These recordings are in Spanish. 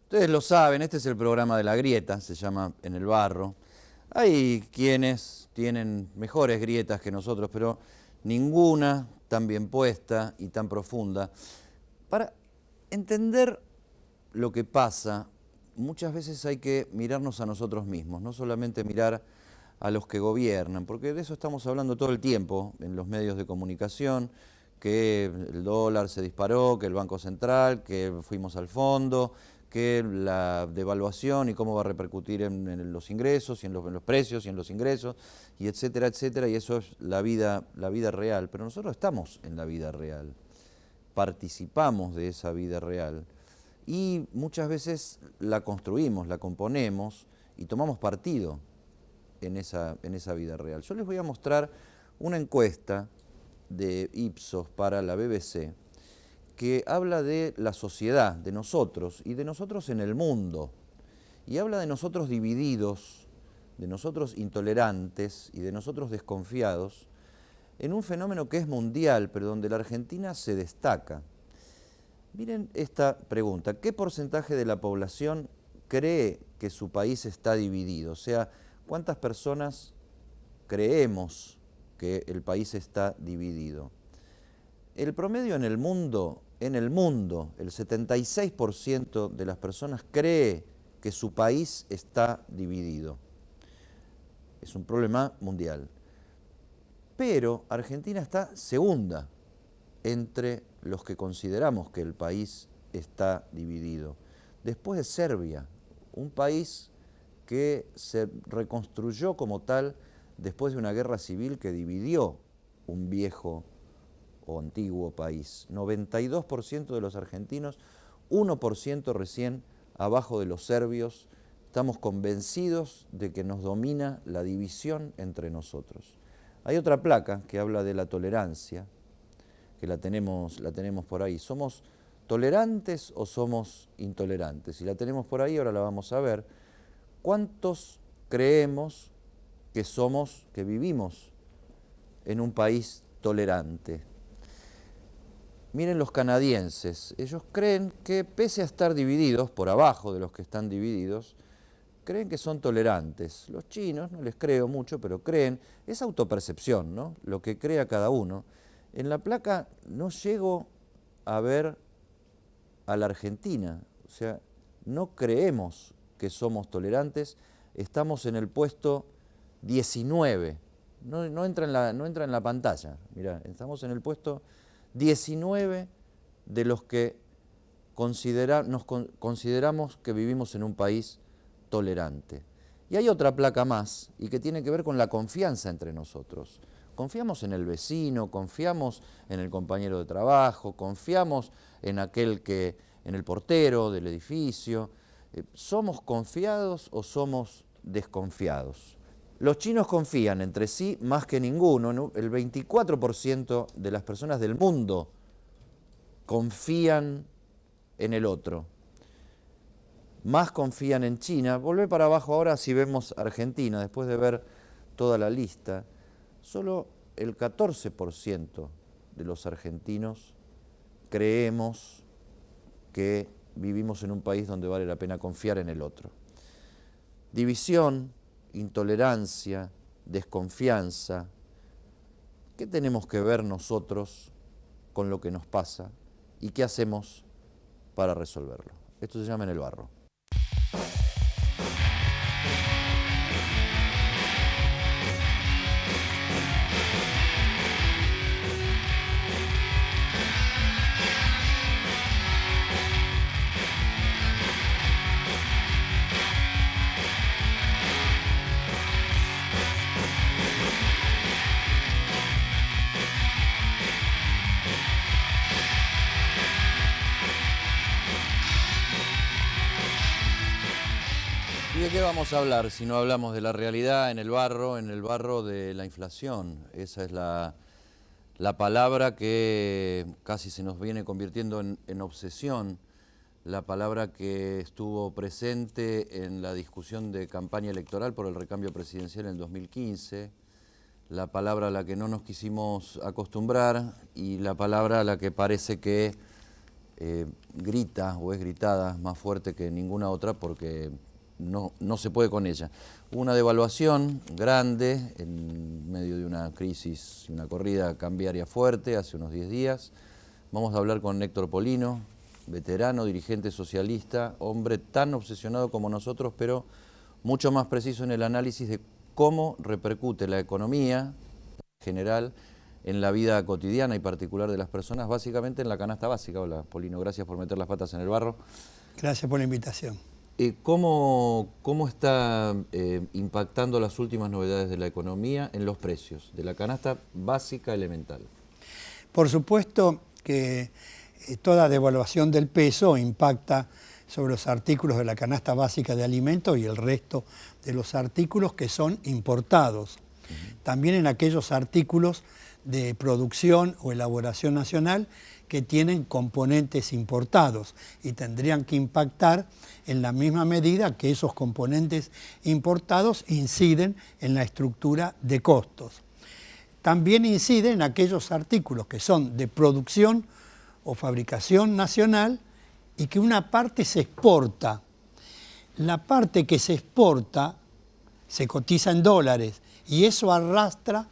Ustedes lo saben, este es el programa de la grieta, se llama En el Barro. Hay quienes tienen mejores grietas que nosotros, pero ninguna tan bien puesta y tan profunda. Para entender lo que pasa, muchas veces hay que mirarnos a nosotros mismos, no solamente mirar a los que gobiernan, porque de eso estamos hablando todo el tiempo en los medios de comunicación, que el dólar se disparó, que el Banco Central, que fuimos al fondo, que la devaluación y cómo va a repercutir en los ingresos y en los precios y en los ingresos, y etcétera, etcétera, y eso es la vida real. Pero nosotros estamos en la vida real, participamos de esa vida real y muchas veces la construimos, la componemos y tomamos partido en esa vida real. Yo les voy a mostrar una encuesta de Ipsos para la BBC que habla de la sociedad, de nosotros y de nosotros en el mundo. Y habla de nosotros divididos, de nosotros intolerantes y de nosotros desconfiados en un fenómeno que es mundial, pero donde la Argentina se destaca. Miren esta pregunta: ¿qué porcentaje de la población cree que su país está dividido? O sea, ¿cuántas personas creemos que el país está dividido? El promedio en el mundo, el 76% de las personas cree que su país está dividido. Es un problema mundial. Pero Argentina está segunda entre los que consideramos que el país está dividido. Después de Serbia, un país que se reconstruyó como tal después de una guerra civil que dividió un viejo o antiguo país. 92% de los argentinos, 1% recién abajo de los serbios, estamos convencidos de que nos domina la división entre nosotros. Hay otra placa que habla de la tolerancia, que la tenemos por ahí. ¿Somos tolerantes o somos intolerantes? Y la tenemos por ahí, ahora la vamos a ver. ¿Cuántos creemos que vivimos en un país tolerante? Miren los canadienses, ellos creen que pese a estar divididos, por abajo de los que están divididos, creen que son tolerantes. Los chinos, no les creo mucho, pero creen, es autopercepción, ¿no? Lo que crea cada uno. En la placa no llego a ver a la Argentina, o sea, no creemos que somos tolerantes, estamos en el puesto 19, no entra en la pantalla, mirá, estamos en el puesto 19 de los que consideramos que vivimos en un país tolerante. Y hay otra placa más, y que tiene que ver con la confianza entre nosotros. Confiamos en el vecino, confiamos en el compañero de trabajo, confiamos en en el portero del edificio. ¿Somos confiados o somos desconfiados? Los chinos confían entre sí más que ninguno, ¿no? El 24% de las personas del mundo confían en el otro. Más confían en China. Volvé para abajo ahora si vemos Argentina, después de ver toda la lista. Solo el 14% de los argentinos creemos que vivimos en un país donde vale la pena confiar en el otro. División, intolerancia, desconfianza. ¿Qué tenemos que ver nosotros con lo que nos pasa y qué hacemos para resolverlo? Esto se llama En el Barro. ¿Y de qué vamos a hablar si no hablamos de la realidad en el barro de la inflación? Esa es la palabra que casi se nos viene convirtiendo en obsesión, la palabra que estuvo presente en la discusión de campaña electoral por el recambio presidencial en 2015, la palabra a la que no nos quisimos acostumbrar y la palabra a la que parece que grita o es gritada más fuerte que ninguna otra porque no se puede con ella. Hubo una devaluación grande en medio de una crisis, una corrida cambiaria fuerte hace unos 10 días. Vamos a hablar con Héctor Polino, veterano, dirigente socialista, hombre tan obsesionado como nosotros, pero mucho más preciso en el análisis de cómo repercute la economía en general en la vida cotidiana y particular de las personas, básicamente en la canasta básica. Hola, Polino, gracias por meter las patas en el barro. Gracias por la invitación. ¿Cómo está impactando las últimas novedades de la economía en los precios de la canasta básica elemental? Por supuesto que toda devaluación del peso impacta sobre los artículos de la canasta básica de alimentos y el resto de los artículos que son importados. También en aquellos artículos de producción o elaboración nacional que tienen componentes importados y tendrían que impactar en la misma medida que esos componentes importados inciden en la estructura de costos. También incide en aquellos artículos que son de producción o fabricación nacional y que una parte se exporta. La parte que se exporta se cotiza en dólares y eso arrastra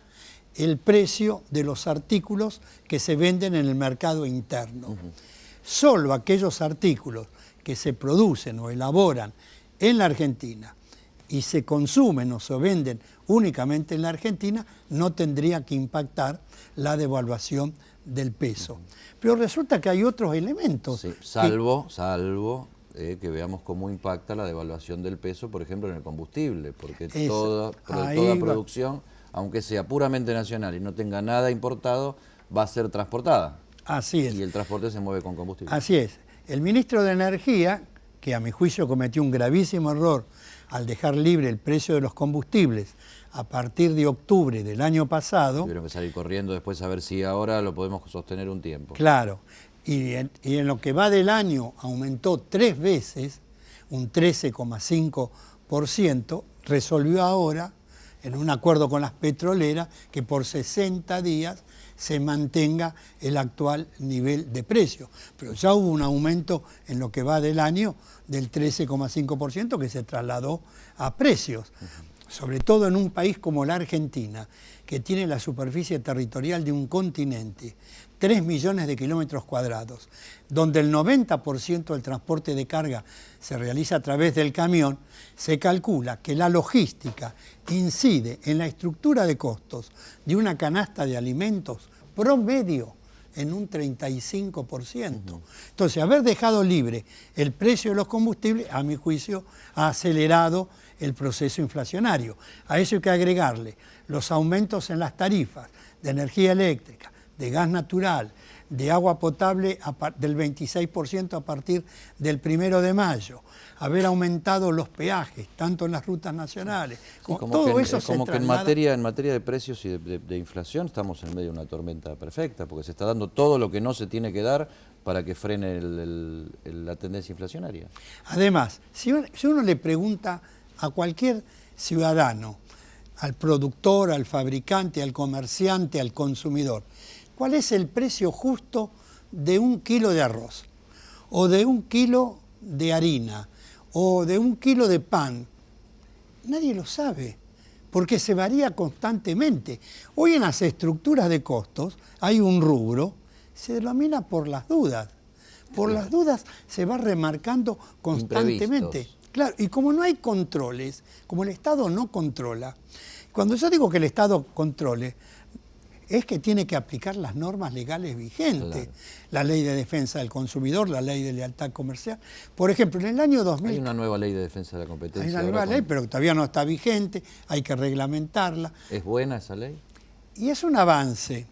el precio de los artículos que se venden en el mercado interno. Solo aquellos artículos que se producen o elaboran en la Argentina y se consumen o se venden únicamente en la Argentina, no tendría que impactar la devaluación del peso. Pero resulta que hay otros elementos. Sí, salvo que veamos cómo impacta la devaluación del peso, por ejemplo, en el combustible, porque toda producción, aunque sea puramente nacional y no tenga nada importado, va a ser transportada. Así es. Y el transporte se mueve con combustible. Así es. El ministro de Energía, que a mi juicio cometió un gravísimo error al dejar libre el precio de los combustibles a partir de octubre del año pasado. Tuvieron que salir corriendo después a ver si ahora lo podemos sostener un tiempo. Claro. Y en lo que va del año aumentó 3 veces, un 13,5%, resolvió ahora, en un acuerdo con las petroleras, que por 60 días se mantenga el actual nivel de precio. Pero ya hubo un aumento en lo que va del año del 13,5% que se trasladó a precios. Sobre todo en un país como la Argentina, que tiene la superficie territorial de un continente, 3 millones de kilómetros cuadrados, donde el 90% del transporte de carga se realiza a través del camión, se calcula que la logística incide en la estructura de costos de una canasta de alimentos promedio en un 35%. Entonces, haber dejado libre el precio de los combustibles, a mi juicio, ha acelerado el proceso inflacionario. A eso hay que agregarle los aumentos en las tarifas de energía eléctrica, de gas natural, de agua potable del 26% a partir del 1 de mayo, haber aumentado los peajes, tanto en las rutas nacionales, sí, todo eso se como que traslada. en materia de precios y de inflación estamos en medio de una tormenta perfecta, porque se está dando todo lo que no se tiene que dar para que frene la tendencia inflacionaria. Además, si uno le pregunta a cualquier ciudadano, al productor, al fabricante, al comerciante, al consumidor, ¿cuál es el precio justo de 1 kilo de arroz? O de 1 kilo de harina, o de 1 kilo de pan. Nadie lo sabe, porque se varía constantemente. Hoy en las estructuras de costos hay un rubro, se denomina por las dudas. Por las dudas se va remarcando constantemente. Imprevistos. Claro, y como no hay controles, como el Estado no controla, cuando yo digo que el Estado controle, es que tiene que aplicar las normas legales vigentes, claro. La ley de defensa del consumidor, la ley de lealtad comercial. Por ejemplo, en el año 2000... Hay una nueva ley de defensa de la competencia. Hay una nueva ley, pero todavía no está vigente, hay que reglamentarla. ¿Es buena esa ley? Y es un avance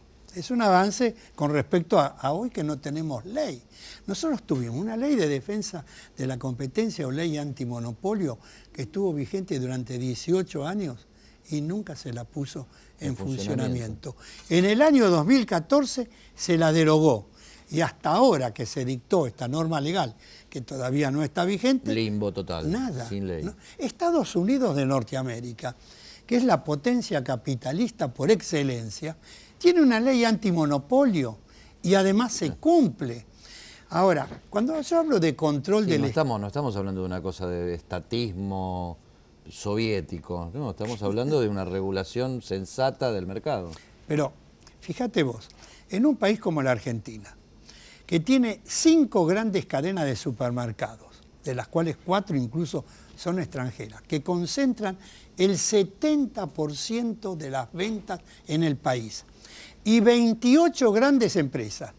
con respecto a hoy que no tenemos ley. Nosotros tuvimos una ley de defensa de la competencia o ley antimonopolio que estuvo vigente durante 18 años y nunca se la puso en funcionamiento. En el año 2014 se la derogó y hasta ahora que se dictó esta norma legal, que todavía no está vigente... Limbo total, nada, sin ley. No. Estados Unidos de Norteamérica, que es la potencia capitalista por excelencia, tiene una ley antimonopolio y además se cumple. Ahora, cuando yo hablo de control del... No estamos hablando de una cosa de estatismo soviético, no, estamos hablando de una regulación sensata del mercado. Pero, fíjate vos, en un país como la Argentina, que tiene 5 grandes cadenas de supermercados, de las cuales 4 incluso son extranjeras, que concentran el 70% de las ventas en el país, y 28 grandes empresas,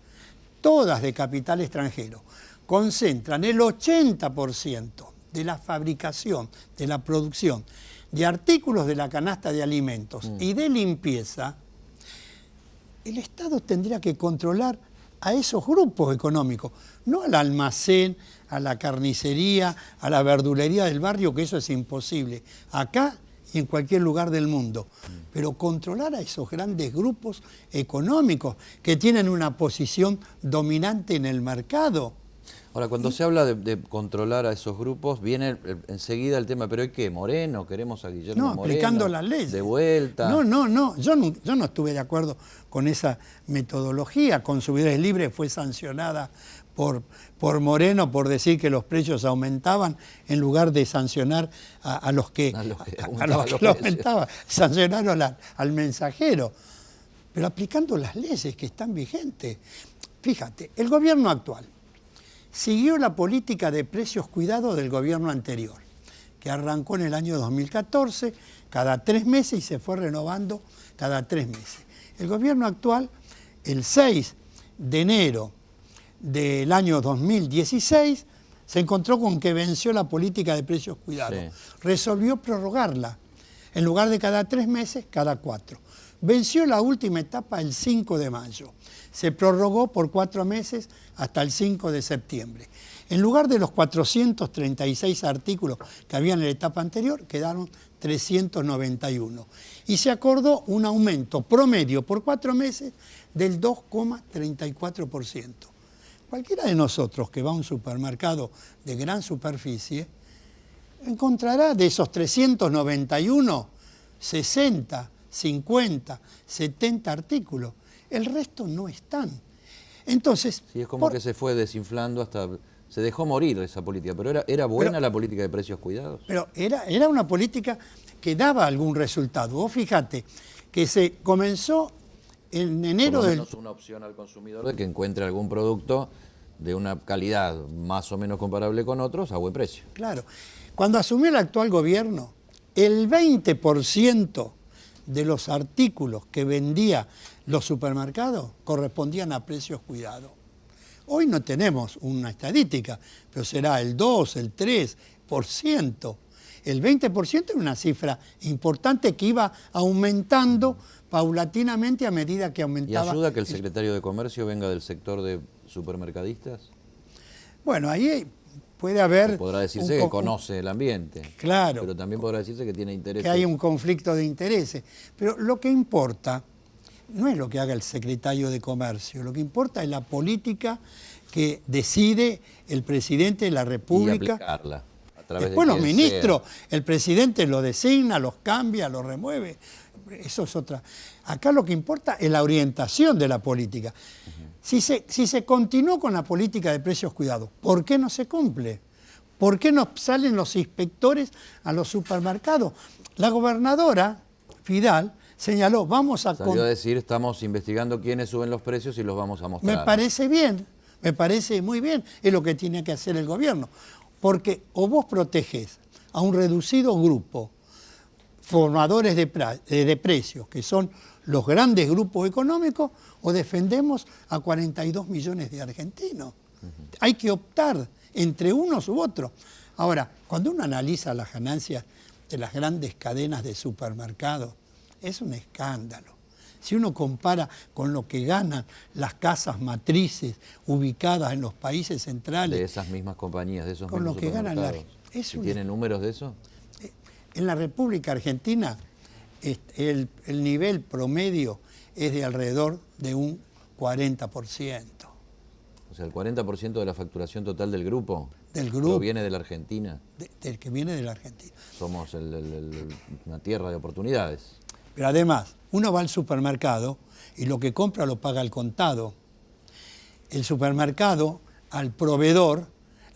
todas de capital extranjero, concentran el 80% de la fabricación, de la producción de artículos de la canasta de alimentos y de limpieza. El Estado tendría que controlar a esos grupos económicos, no al almacén, a la carnicería, a la verdulería del barrio, que eso es imposible, acá y en cualquier lugar del mundo. Pero controlar a esos grandes grupos económicos que tienen una posición dominante en el mercado. Ahora, cuando se habla de controlar a esos grupos, viene enseguida el tema, ¿pero hay qué? ¿Moreno? ¿Queremos a Guillermo Moreno? No, aplicando las leyes. ¿De vuelta? No, yo no estuve de acuerdo con esa metodología. Consumidores Libres fue sancionada por Moreno por decir que los precios aumentaban en lugar de sancionar a los que lo aumentaban. Sancionaron al mensajero. Pero aplicando las leyes que están vigentes. Fíjate, el gobierno actual siguió la política de precios cuidados del gobierno anterior, que arrancó en el año 2014, cada 3 meses y se fue renovando cada 3 meses. El gobierno actual, el 6 de enero del año 2016, se encontró con que venció la política de precios cuidados. Sí. Resolvió prorrogarla. En lugar de cada 3 meses, cada 4. Venció la última etapa el 5 de mayo. Se prorrogó por 4 meses hasta el 5 de septiembre. En lugar de los 436 artículos que había en la etapa anterior, quedaron 391. Y se acordó un aumento promedio por 4 meses del 2,34%. Cualquiera de nosotros que va a un supermercado de gran superficie encontrará de esos 391, 60, 50, 70 artículos. El resto no están. Entonces, sí, es como que se fue desinflando hasta... Se dejó morir esa política, pero ¿era buena la política de precios cuidados? Pero era una política que daba algún resultado. Vos fíjate que se comenzó en enero del... Por lo menos una opción al consumidor de que encuentre algún producto de una calidad más o menos comparable con otros a buen precio. Claro. Cuando asumió el actual gobierno, el 20% de los artículos que vendía los supermercados correspondían a precios cuidados. Hoy no tenemos una estadística, pero será el 2, el 3%. El 20% es una cifra importante que iba aumentando paulatinamente a medida que aumentaba. ¿Y ayuda que el secretario de Comercio venga del sector de supermercadistas? Bueno, ahí puede haber... Podrá decirse que conoce el ambiente. Claro. Pero también podrá decirse que tiene intereses. Que hay un conflicto de intereses. Pero lo que importa no es lo que haga el secretario de Comercio, lo que importa es la política que decide el presidente de la República. Y aplicarla. Después los ministros, el presidente lo designa, los cambia, los remueve. Eso es otra. Acá lo que importa es la orientación de la política. Si se continuó con la política de precios cuidados, ¿por qué no se cumple? ¿Por qué no salen los inspectores a los supermercados? La gobernadora Fidal señaló, vamos a... Salió a decir, estamos investigando quiénes suben los precios y los vamos a mostrar. Me parece bien, me parece muy bien, es lo que tiene que hacer el gobierno. Porque o vos protegés a un reducido grupo, formadores de precios, que son los grandes grupos económicos, o defendemos a 42 millones de argentinos. Hay que optar entre unos u otros. Ahora, cuando uno analiza las ganancias de las grandes cadenas de supermercados, es un escándalo. Si uno compara con lo que ganan las casas matrices ubicadas en los países centrales... De esas mismas compañías, de esos con mismos lo que ganan ¿Tiene números de eso? En la República Argentina el nivel promedio es de alrededor de un 40%. O sea, el 40% de la facturación total del grupo. Del grupo. ¿Proviene de la Argentina? Del que viene de la Argentina. Somos una tierra de oportunidades. Pero además, uno va al supermercado y lo que compra lo paga al contado. El supermercado al proveedor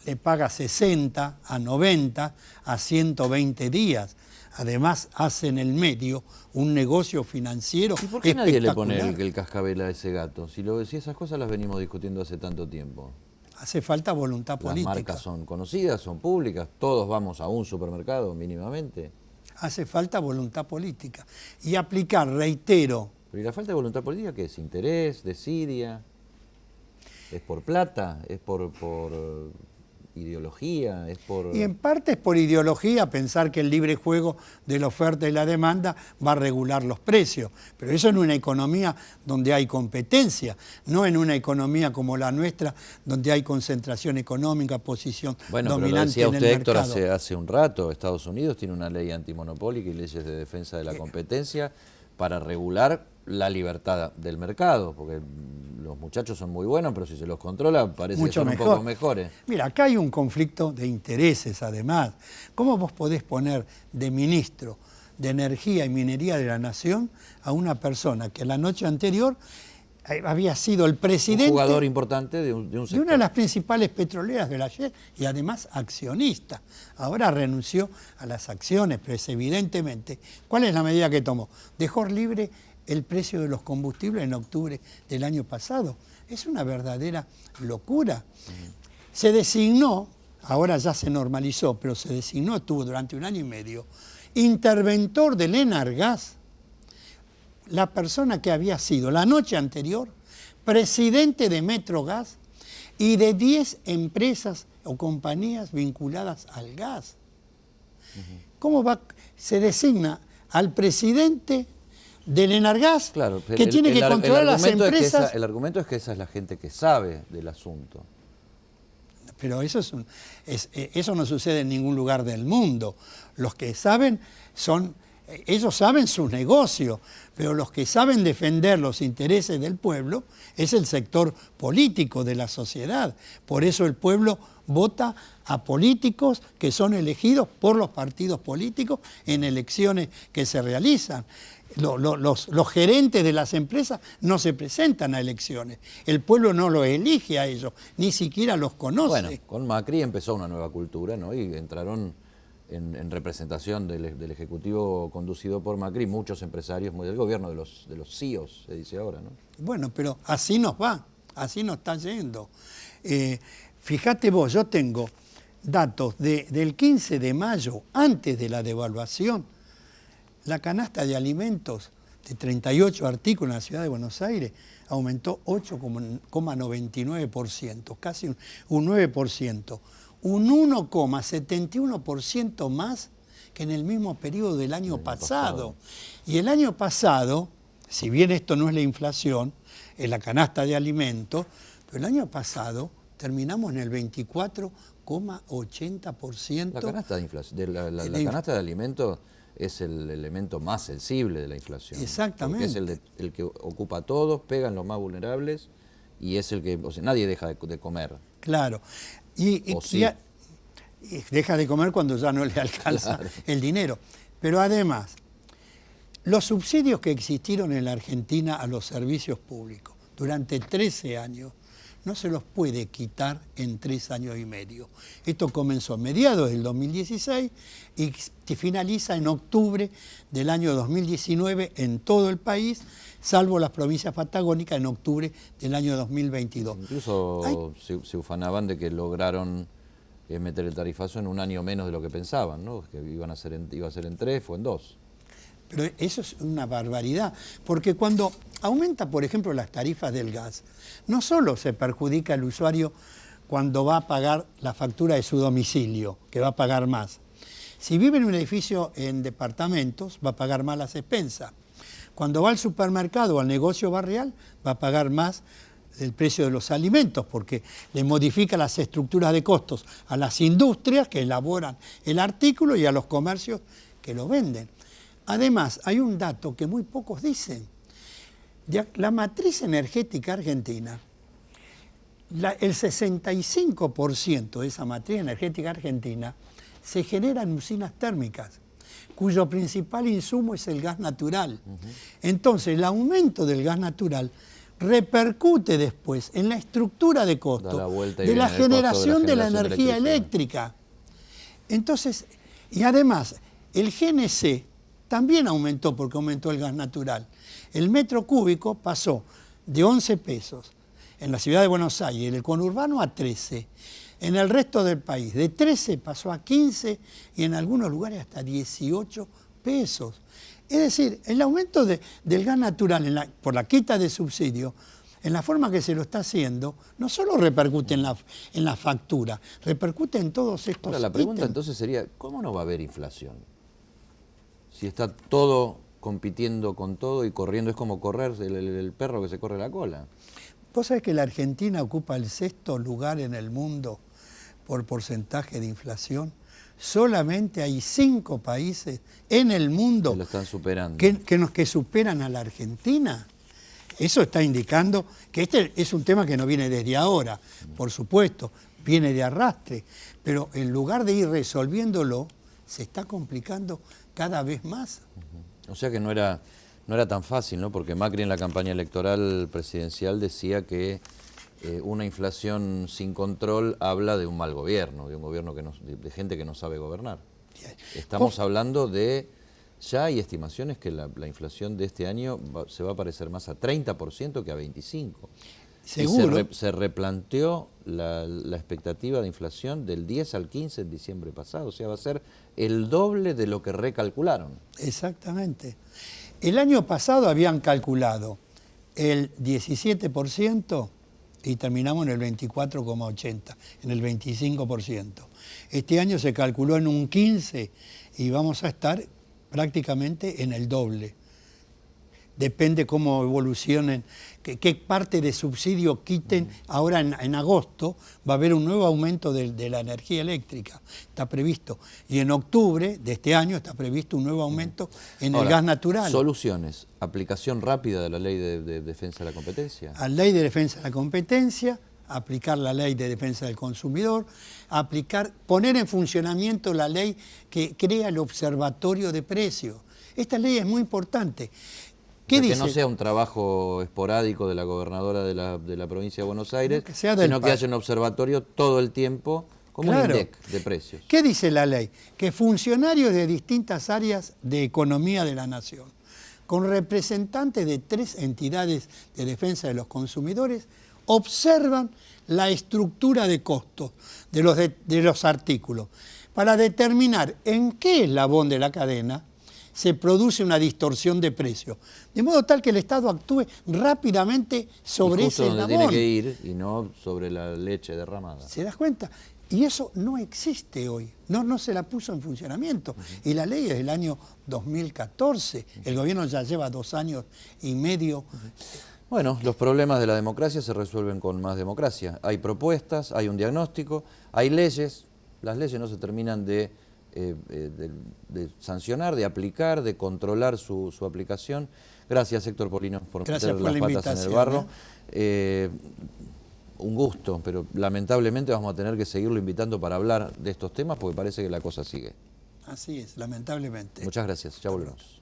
le paga 60, a 90, a 120 días. Además, hace en el medio un negocio financiero ¿Y por qué nadie le pone espectacular. el cascabel a ese gato? Si esas cosas las venimos discutiendo hace tanto tiempo. Hace falta voluntad Las política. marcas son conocidas, son públicas, todos vamos a un supermercado mínimamente. Hace falta voluntad política. Y aplicar, reitero, Pero ¿y la falta de voluntad política qué es? ¿Interés? ¿Desidia? ¿Es por plata? ¿Es por ideología? ¿Es por...? y en parte es por ideología pensar que el libre juego de la oferta y la demanda va a regular los precios. Pero eso en una economía donde hay competencia, no en una economía como la nuestra, donde hay concentración económica, posición Bueno, pero lo dominante decía en el usted, Héctor, mercado. hace un rato, Estados Unidos tiene una ley antimonopólica y leyes de defensa de la competencia para regular la libertad del mercado, porque los muchachos son muy buenos, pero si se los controla parece Mucho que son mejor. un poco mejores. Mira, acá hay un conflicto de intereses además. ¿Cómo vos podés poner de ministro de Energía y Minería de la Nación a una persona que la noche anterior había sido el presidente Un jugador importante de un de sector. una de las principales petroleras de la Shell y además accionista? Ahora renunció a las acciones, pero es evidentemente, ¿cuál es la medida que tomó? Dejó libre el precio de los combustibles en octubre del año pasado. Es una verdadera locura. Se designó, ahora ya se normalizó, pero se designó, estuvo durante 1 año y medio, interventor del Enargas, la persona que había sido la noche anterior presidente de Metrogas y de 10 empresas o compañías vinculadas al gas. ¿Cómo va? Se designa al presidente del Enargas, Claro, que tiene que controlar las empresas. el argumento es que esa es la gente que sabe del asunto. Pero eso, eso no sucede en ningún lugar del mundo. Los que saben ellos saben sus negocios, pero los que saben defender los intereses del pueblo es el sector político de la sociedad. Por eso el pueblo vota a políticos que son elegidos por los partidos políticos en elecciones que se realizan. Los gerentes de las empresas no se presentan a elecciones. El pueblo no los elige a ellos, ni siquiera los conoce. Bueno, con Macri empezó una nueva cultura, ¿no? Y entraron en representación del Ejecutivo conducido por Macri muchos empresarios del gobierno de los CEOs, se dice ahora, ¿no? Bueno, pero así nos va, así nos está yendo. Fíjate vos, yo tengo datos del 15 de mayo, antes de la devaluación. La canasta de alimentos de 38 artículos en la ciudad de Buenos Aires aumentó 8,99%, casi un 9%, un 1,71% más que en el mismo periodo del año pasado. Y el año pasado, si bien esto no es la inflación, es la canasta de alimentos, pero el año pasado terminamos en el 24,80%. La canasta de inflación, la canasta de alimentos es el elemento más sensible de la inflación. Exactamente. Porque es el que ocupa a todos, pega en los más vulnerables y es el que, o sea, nadie deja de comer. Claro. Y deja de comer cuando ya no le alcanza el dinero. Pero además, los subsidios que existieron en la Argentina a los servicios públicos durante 13 años no se los puede quitar en 3 años y medio. Esto comenzó a mediados del 2016 y finaliza en octubre del año 2019 en todo el país, salvo las provincias patagónicas en octubre del año 2022. Incluso se ufanaban de que lograron meter el tarifazo en 1 año menos de lo que pensaban, ¿no? Que iba a ser en 3, fue en 2. Pero eso es una barbaridad, porque cuando aumenta, por ejemplo, las tarifas del gas, no solo se perjudica al usuario cuando va a pagar la factura de su domicilio, que va a pagar más. Si vive en un edificio en departamentos, va a pagar más las expensas. Cuando va al supermercado o al negocio barrial, va a pagar más el precio de los alimentos, porque le modifica las estructuras de costos a las industrias que elaboran el artículo y a los comercios que lo venden. Además, hay un dato que muy pocos dicen. La matriz energética argentina, el 65% de esa matriz energética argentina se genera en usinas térmicas, cuyo principal insumo es el gas natural. Entonces, el aumento del gas natural repercute después en la estructura de costo de la generación de la energía eléctrica. Entonces, y además, el GNC también aumentó porque aumentó el gas natural. El metro cúbico pasó de 11 pesos en la ciudad de Buenos Aires, en el conurbano, a 13. En el resto del país, de 13 pasó a 15 y en algunos lugares hasta 18 pesos. Es decir, el aumento del gas natural por la quita de subsidio, en la forma que se lo está haciendo, no solo repercute en la factura, repercute en todos estos Ahora, la pregunta entonces sería, ¿cómo no va a haber inflación? Si está todo compitiendo con todo y corriendo, es como correr el perro que se corre la cola. ¿Vos sabés que la Argentina ocupa el 6º lugar en el mundo por porcentaje de inflación? Solamente hay 5 países en el mundo que lo están superando, que superan a la Argentina. Eso está indicando que este es un tema que no viene desde ahora, por supuesto, viene de arrastre, pero en lugar de ir resolviéndolo, se está complicando cada vez más. O sea que no era tan fácil, ¿no? Porque Macri en la campaña electoral presidencial decía que una inflación sin control habla de un mal gobierno, de un gobierno de gente que no sabe gobernar. Estamos hablando de, ya hay estimaciones que la inflación de este año se va a parecer más a 30% que a 25%. ¿Seguro? Y se replanteó la expectativa de inflación del 10 al 15 en diciembre pasado, o sea, va a ser el doble de lo que recalcularon. Exactamente. El año pasado habían calculado el 17% y terminamos en el 24,80%, en el 25%. Este año se calculó en un 15% y vamos a estar prácticamente en el doble. Depende cómo evolucionen, qué parte de subsidio quiten. Ahora en agosto va a haber un nuevo aumento de la energía eléctrica, está previsto. Y en octubre de este año está previsto un nuevo aumento en el gas natural. Soluciones, aplicación rápida de la Ley de Defensa de la Competencia. A la Ley de Defensa de la Competencia, aplicar la Ley de Defensa del Consumidor, poner en funcionamiento la ley que crea el Observatorio de Precios. Esta ley es muy importante. ¿Qué dice? Que no sea un trabajo esporádico de la gobernadora de la provincia de Buenos Aires, sino que haya un observatorio todo el tiempo, como un INDEC de precios. ¿Qué dice la ley? Que funcionarios de distintas áreas de economía de la nación, con representantes de 3 entidades de defensa de los consumidores, observan la estructura de costos de los artículos para determinar en qué eslabón de la cadena se produce una distorsión de precios, de modo tal que el Estado actúe rápidamente sobre ese eslabón. Donde tiene que ir y no sobre la leche derramada. ¿Se das cuenta? Y eso no existe hoy, no se la puso en funcionamiento. Y la ley es del año 2014, el gobierno ya lleva 2 años y medio. Bueno, los problemas de la democracia se resuelven con más democracia. Hay propuestas, hay un diagnóstico, hay leyes, las leyes no se terminan de sancionar, de aplicar, de controlar su aplicación. Gracias, Héctor Polino, por meter las patas en el barro. Un gusto, pero lamentablemente vamos a tener que seguirlo invitando para hablar de estos temas porque parece que la cosa sigue. Así es, lamentablemente. Muchas gracias, ya volvemos.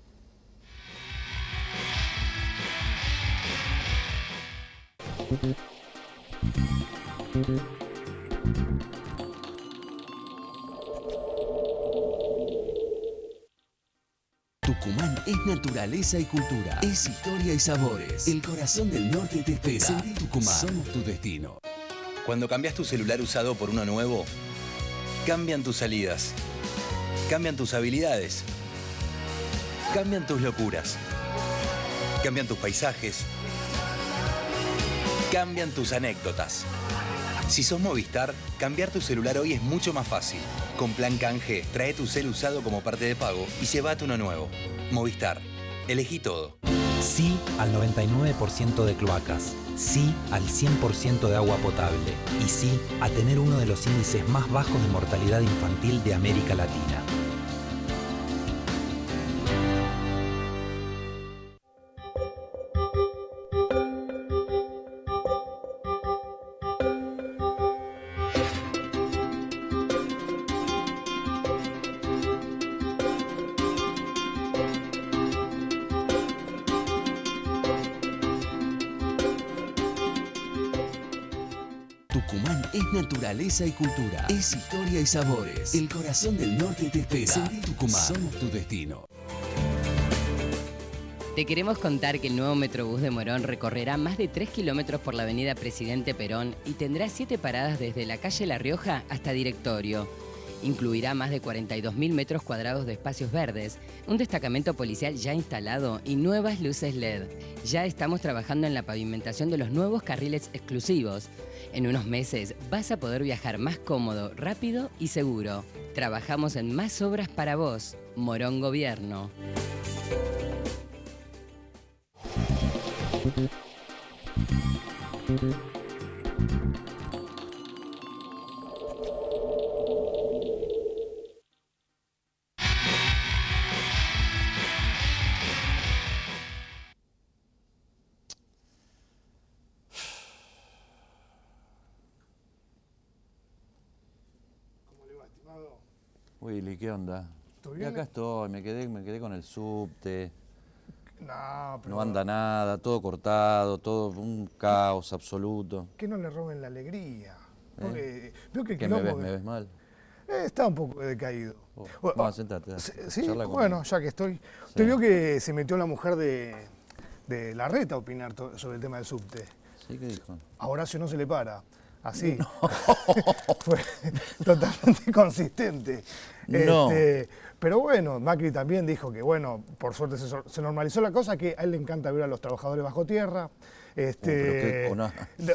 Tucumán es naturaleza y cultura, es historia y sabores. El corazón del norte te espera. Sentí Tucumán, somos tu destino. Cuando cambias tu celular usado por uno nuevo, cambian tus salidas, cambian tus habilidades, cambian tus locuras, cambian tus paisajes, cambian tus anécdotas. Si sos Movistar, cambiar tu celular hoy es mucho más fácil. Con Plan Canje, trae tu cel usado como parte de pago y llévate uno nuevo. Movistar, elegí todo. Sí al 99% de cloacas. Sí al 100% de agua potable. Y sí a tener uno de los índices más bajos de mortalidad infantil de América Latina. Tucumán es naturaleza y cultura. Es historia y sabores. El corazón del norte te espera. Sentí Tucumán. Somos tu destino. Te queremos contar que el nuevo Metrobús de Morón recorrerá más de 3 kilómetros por la avenida Presidente Perón y tendrá 7 paradas desde la calle La Rioja hasta Directorio. Incluirá más de 42.000 metros cuadrados de espacios verdes, un destacamento policial ya instalado y nuevas luces LED. Ya estamos trabajando en la pavimentación de los nuevos carriles exclusivos. En unos meses vas a poder viajar más cómodo, rápido y seguro. Trabajamos en más obras para vos. Morón Gobierno. Willy, ¿qué onda? ¿Todo Y bien? acá estoy, me quedé con el subte, No, pero no anda nada, todo cortado, todo un caos absoluto. que no le roben la alegría. Porque veo que el ¿Qué me quilombo ves mal? está un poco decaído. Bueno, Vamos, sentate. sí, charla bueno, conmigo. ya que estoy. Sí. Usted vio que se metió la mujer de Larreta a opinar sobre el tema del subte. ¿Sí? ¿Qué dijo? A Horacio no se le para. Así. Fue totalmente consistente. No. Pero bueno, Macri también dijo que, bueno, por suerte se normalizó la cosa, que a él le encanta ver a los trabajadores bajo tierra.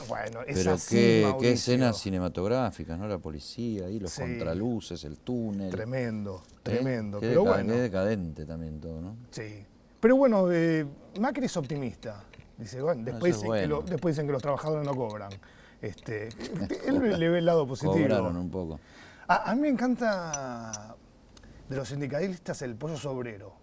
Bueno, es Pero así, qué Mauricio. escenas cinematográficas, ¿no? La policía ahí, los Sí. contraluces, el túnel. Tremendo, ¿Eh? tremendo. Qué Pero bueno, qué decadente también todo, ¿no? sí. Pero bueno, Macri es optimista. Dice, bueno, después, eso es dicen, bueno. después dicen que los trabajadores no cobran. Él le ve el lado positivo. Cobraron un poco. A mí me encanta de los sindicalistas el pollo sobrero.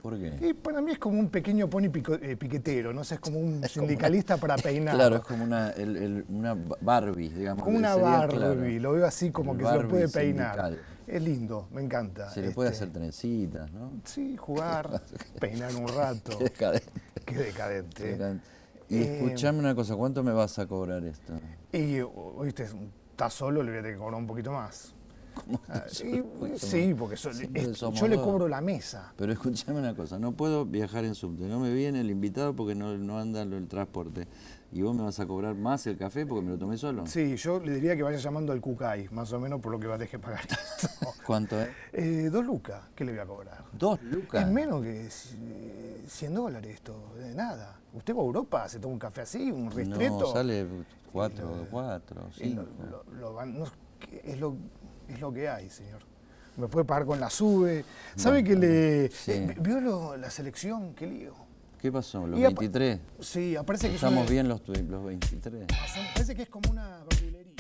¿Por qué? Y para mí es como un pequeño pony piquetero, ¿no? O sea, es como un sindicalista para peinar. Claro, es como una Barbie, digamos. Como una sería, Barbie, claro, lo veo así como el que se lo Barbie puede peinar. sindical. Es lindo, me encanta. Se le puede hacer trencitas, ¿no? Sí, jugar, peinar un rato. Qué decadente. Qué decadente. Qué decadente. Y escuchame una cosa, ¿cuánto me vas a cobrar esto? Y, oíste, estás solo, le voy a tener que cobrar un poquito más. Sí, porque Siempre somos yo le dos. cobro la mesa. Pero escúchame una cosa, no puedo viajar en subte, no me viene el invitado porque no anda el transporte. ¿Y vos me vas a cobrar más el café porque me lo tomé solo? Sí, yo le diría que vaya llamando al Cucay, más o menos por lo que va a tener que pagar esto. ¿Cuánto es? 2 lucas, ¿qué le voy a cobrar? 2 lucas. Es menos que $100 esto, de nada. Usted va a Europa, se toma un café así, un ristreto. No, sale 4, 5. Es lo que hay, señor. Me puede pagar con la SUBE. ¿Sabe que sí. ¿Vio la selección? ¿Qué lío? ¿Qué pasó? ¿Los Y 23? Sí, aparece que ¿Estamos bien los 23? parece que es como una verdulería.